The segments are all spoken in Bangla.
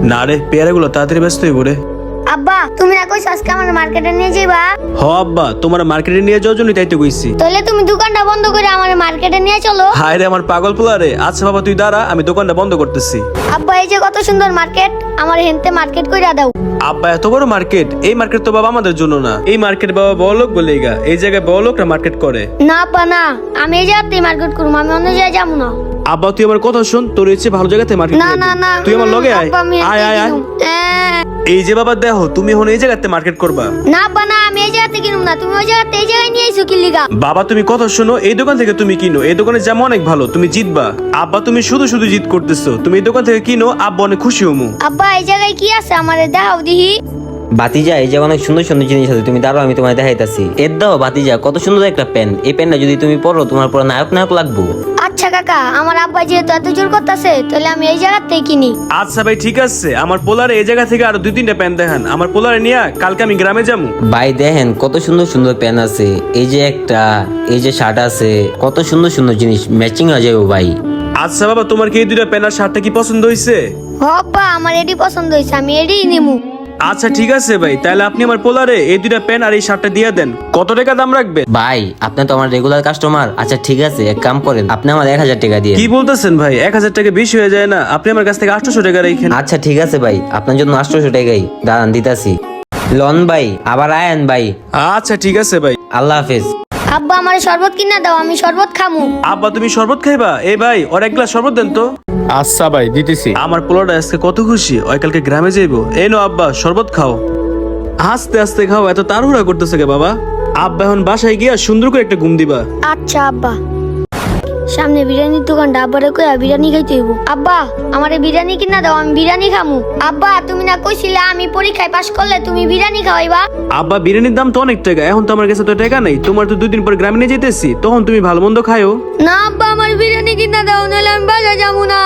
না রে, পেয়ারাগুলো তাড়াতাড়ি ব্যস্ত হইব রে। আব্বা তুমি না কইছো আজকে আমার মার্কেটে নিয়ে যাইবা? হ আব্বা, তোমার মার্কেটে নিয়ে যাওয়ার জন্যই তাই তো কইছি। তাহলে তুমি দোকানটা বন্ধ করে আমার মার্কেটে নিয়ে চলো। হায় রে আমার পাগল পোলা রে। আচ্ছা বাবা তুই দাঁড়া, আমি দোকানটা বন্ধ করতেছি। আব্বা এই যে কত সুন্দর মার্কেট, আমার হেনতে মার্কেট কইরা দাও। আব্বা এত বড় মার্কেট? এই মার্কেট তো বাবা আমাদের জন্য না, এই মার্কেট বাবা বড়লোক বলেইগা, এই জায়গায় বড়লোকরা মার্কেট করে। না আব্বা না, আমি এই জায়গাতেই মার্কেট করবো, আমি অন্য জায়গায় যাবো না। আব্বা তুই আমার কথা শুন, তোর ইচ্ছে ভালো জায়গাতে মার্কেট না করে না দে। না তুই আমার লগে আয়। আব্বা, আমি আয় আয় আয়। এই যে বাবা দেখো, তুমি এখন এই জায়গাতে মার্কেট করবা। না আব্বা না, আমি এই জায়গাতে কিনুম না, তুমি ওই জায়গাতে এই জায়গায় নিয়ে আইছো কি লিগা? বাবা তুমি কথা শোনো, এই দোকান থেকে তুমি কিনো, এই দোকানে জামা অনেক ভালো, তুমি জিতবা। আব্বা তুমি শুধু শুধু জিত করতেছো, তুমি এই দোকান থেকে কিনো, আব্বা অনেক খুশি হমু। আব্বা এই জায়গায় কি আছে আমারে দেখাও দিহি। বাতিজা এই যে অনেক সুন্দর সুন্দর জিনিস আছে, তুমি দাঁড়াও আমি তোমায় দেখাইতাছি। এর দাও বাতিজা, কত সুন্দর একটা পেন। এই পেনটা যদি তুমি পরো তোমার পুরো নায়ক নায়ক লাগবো। আচ্ছা কাকা, আমার আব্বা যেহেতু এত জোর করতেছে, তাহলে আমি এই জায়গাতেই কিনি। আচ্ছা ভাই ঠিক আছে, আমার পোলারে এই জায়গা থেকে আরো 2-3টা প্যান দেখান, আমার পোলারে নিয়ে কালকে আমি গ্রামে যাবো। ভাই দেখেন কত সুন্দর সুন্দর পেন আছে, এই যে একটা, এই যে শার্ট আছে, কত সুন্দর সুন্দর জিনিস ম্যাচিং হয়ে যাবে ভাই। আচ্ছা বাবা তোমার কি এই 2টা প্যান আর শার্টটা কি পছন্দ হয়েছে? হ আব্বা আমার এডি পছন্দ হয়েছে, আমি এডি নিমু। আচ্ছা ঠিক আছে ভাই, তাহলে আপনি আমার পোলারে এই 2টা প্যান আর এই শার্টটা দিয়ে দেন। কত টাকা দাম রাখবে? ভাই আপনি তো আমার রেগুলার কাস্টমার। আচ্ছা ঠিক আছে, এক কাম করেন, আপনি আমার 1000 টাকা দিয়ে। কি বলতেছেন ভাই, 1000 টাকা বেশি হয়ে যায় না? আপনি আমার কাছ থেকে 800 টাকা রাখেন। আচ্ছা ঠিক আছে ভাই, আপনার জন্য 800 টাকাই দাঁড়ান দিতাছি। লন ভাই, আবার আয়েন ভাই। আচ্ছা ঠিক আছে ভাই। আল্লাহ হাফেজ। আব্বা আমার শরবত কিনা দাও, আমি শরবত খামু। আব্বা তুমি শরবত খাইবা? এই ভাই ওর এক গ্লাস শরবত দেন তো। আচ্ছা ভাই দিতেছি। আমার পোলাটা আজকে কত খুশি, ওই কালকে গ্রামে যাইবো। এই নো আব্বা শরবত খাও। আস্তে আস্তে খাও, এত তাড়াহুড়া করতেছে কে বাবা? আব্বা এখন বাসায় গিয়া সুন্দর করে একটা ঘুম দিবা। আচ্ছা আব্বা। সামনে বিরিয়ানির দোকানটা, আব্বারে কইয়া বিরিয়ানি খাইতে হইব। আব্বা আমারে বিরিয়ানি কিনা দাও, আমি বিরিয়ানি খামু। আব্বা তুমি না কইছিলা আমি পরীক্ষায় পাশ করলে তুমি বিরিয়ানি খাওয়াইবা? আব্বা বিরিয়ানির দাম তো অনেক টাকা, এখন তো আমার কাছে তো টাকা নাই। তোমার তো 2 দিন পর গ্রামে নিয়ে যেতেছি, তখন তুমি ভালো মন্দ খায়ো। না আব্বা আমার বিরিয়ানি কিনা দাও, নাহলে আমি বাসা যাবো না।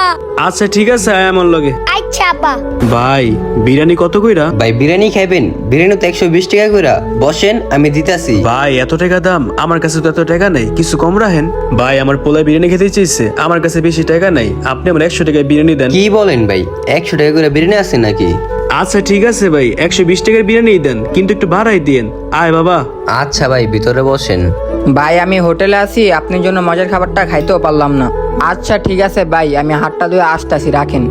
আচ্ছা ঠিক আছে, আয় আমার লগে। আচ্ছা আব্বা। ভাই বিরিয়ানি কত কইরা? ভাই বিরিয়ানি খাইবেন? বিরিয়ানি তো 120 টাকা কইরা। বসেন আমি দিতাছি। ভাই এত টাকা দাম, আমার কাছে তো এত টাকা নাই, কিছু কম রাখেন। ভাই আমার পোলায় বিরিয়ানি খেতে চাইছে, আমার কাছে বেশি টাকা নাই, আপনি আমার 100 টাকায় বিরিয়ানি দেন। কি বলেন ভাই, 100 টাকা করে বিরিয়ানি আছে নাকি? আচ্ছা ঠিক আছে ভাই, 120 টাকার বিরিয়ানি দেন, কিন্তু একটু বাড়াই দিয়েন। আয় বাবা। আচ্ছা ভাই ভিতরে বসেন। ভাই আমি হোটেলে আছি, আপনার জন্য মজার খাবারটা খাইতেও পারলাম না। আচ্ছা ঠিক আছে ভাই, আমি হাতটা ধুয়ে আসতেছি, রাখেন।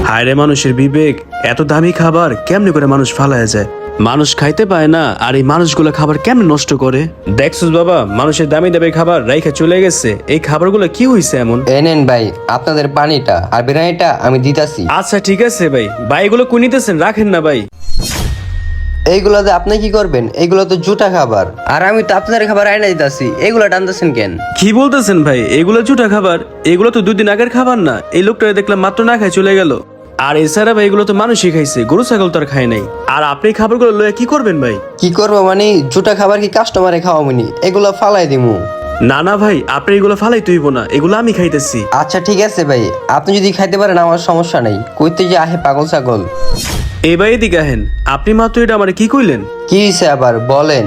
হায় রে মানুষের বিবেক, এত দামি খাবার কেমনে করে মানুষ ফালায় যায়? মানুষ খাইতে পায় না, আর এই মানুষগুলো খাবার কেমনে নষ্ট করে? দেখছস বাবা, মানুষের দামি দামি খাবার রাইখা চলে গেছে, এই খাবারগুলো কি হইছে এমন? এই নেন ভাই আপনাদের পানিটা, আর বিরিয়ানিটা আমি দিতাছি। আচ্ছা ঠিক আছে ভাই। ভাই এগুলো কই নিতেছেন? রাখেন না ভাই। এইগুলোতে আপনি কি করবেন? এইগুলো তো জুটা খাবার, আর আমি তো আপনাদের খাবার আইনা দিতাছি, এগুলো টানতেছেন কেন? কি বলতেছেন ভাই, এগুলো জুটা খাবার? এগুলো তো 2 দিন আগের খাবার না, এই লোকটা দেখলাম মাত্র না খাই চলে গেল। আর এছাড়া ভাই এগুলো তো মানুষই খাইছে, গরু ছাগল তো আর খায় নাই। আর আপনি এই খাবারগুলো লয়ে কি করবেন ভাই? কি করবো মানে, জুটা খাবার কি কাস্টমারে খাওয়ামনি? এগুলো ফালাই দিমু। না না ভাই, আপনি এগুলো ফালাই তুইব না, এগুলো আমি খাইতেছি। আচ্ছা ঠিক আছে ভাই, আপনি যদি খাইতে পারেন আমার সমস্যা নাই। কইতে যে আহে পাগল ছাগল। এই ভাই এদিকে আহেন, আপনি মাত্র এটা আমার কি কইলেন? কি হইছে আবার বলেন?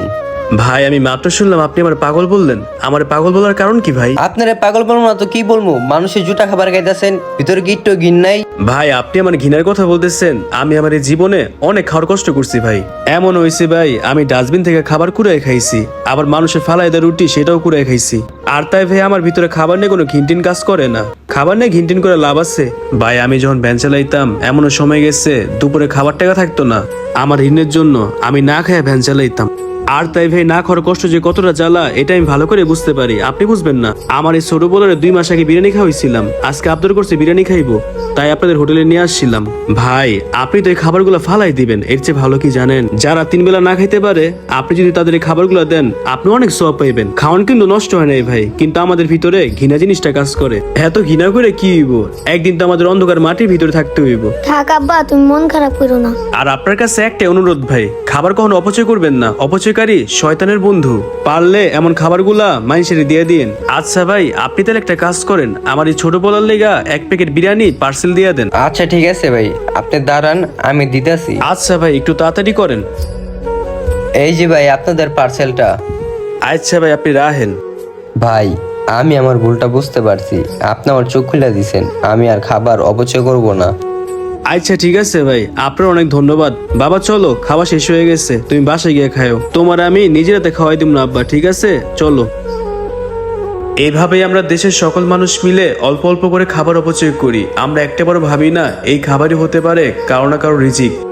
ভাই আমি মাত্র শুনলাম আপনি আমার পাগল বললেন। আমার পাগল বলার কারণ কি ভাই? আপনারে পাগল বলবো না তো কি বলবো? মানুষের জুটা খাবার খাইতেছেন, ভিতরে কি একটু ঘিন নাই? ভাই আপনি আমার ঘৃণার কথা বলতেছেন? আমি আমার এই জীবনে অনেক খাওয়ার কষ্ট করছি ভাই। এমন হয়েছে ভাই, আমি ডাস্টবিন থেকে খাবার কুড়াই খাইছি, আবার মানুষের ফালাই দেওয়া রুটি সেটাও কুড়াই খাইছি। আর তাই ভাই আমার ভিতরে খাবার নিয়ে কোনো ঘিনটিন কাজ করে না। খাবার নিয়ে ঘিনটিন করে লাভ আছে ভাই? আমি যখন ভ্যান চালাইতাম, এমনও সময় গেছে দুপুরে খাবার টাকা থাকতো না, আমার ঋণের জন্য আমি না খেয়ে ভ্যান চালাইতাম। আর তাই ভাই না খাওয়ার কষ্ট যে কতটা জ্বালা, এটা আমি ভালো করে বুঝতে পারি, আপনি বুঝবেন না। আমার এই ছোট বলারে 2 মাস আগে বিরিয়ানি খাওয়াইছিলাম, আজকে আবদার করছে বিরিয়ানি খাইবো, তাই আপনাদের হোটেলে নিয়ে আসছিলাম। ভাই আপনি তো এই খাবারগুলো ফালাই দিবেন, এর চেয়ে ভালো কি জানেন? যারা 3 বেলা না খাইতে পারে, আপনি যদি তাদের এই খাবারগুলো দেন, আপনি অনেক সওয়াব পাইবেন। খাওয়ান কিন্তু নষ্ট হয় নাই ভাই, কিন্তু আমাদের ভিতরে ঘৃণা জিনিসটা কাজ করে। এত ঘৃণা করে কি হইব? একদিন তো আমাদের অন্ধকার মাটির ভিতরে থাকতে হইব। থাক আব্বা, তুমি মন খারাপ করো না। আর আপনার কাছে একটা অনুরোধ ভাই, খাবার কখনো অপচয় করবেন না, অপচয়কারী শয়তানের বন্ধু। পারলে এমন খাবারগুলা মানুষের দিয়ে দিন। আচ্ছা ভাই আপনি তাহলে একটা কাজ করেন, আমার এই ছোট বলার লেগা 1 প্যাকেট বিরিয়ানি পার্সেল দিয়ে দেন। আচ্ছা ঠিক আছে ভাই, আপনি দাঁড়ান আমি দিতাছি। আচ্ছা ভাই একটু তাড়াতাড়ি করেন। এই যে ভাই আপনাদের পার্সেলটা। আচ্ছা ভাই আপনি রাখেন। ভাই আমি আমার ভুলটা বুঝতে পারছি, আপনি আমার চোখ খুলে দিছেন, আমি আর খাবার অপচয় করব না। আচ্ছা ঠিক আছে ভাই, আপনার অনেক ধন্যবাদ। বাবা চলো, খাওয়া শেষ হয়ে গেছে, তুমি বাসায় গিয়ে খাও। তোমার আমি নিজের হাতে খাওয়াই দিব না আব্বা, ঠিক আছে চলো। এইভাবেই আমরা দেশের সকল মানুষ মিলে অল্প অল্প করে খাবার অপচয় করি। আমরা একটা বড় ভাবি না এই খাবারই হতে পারে কারো না কারো রিজিক।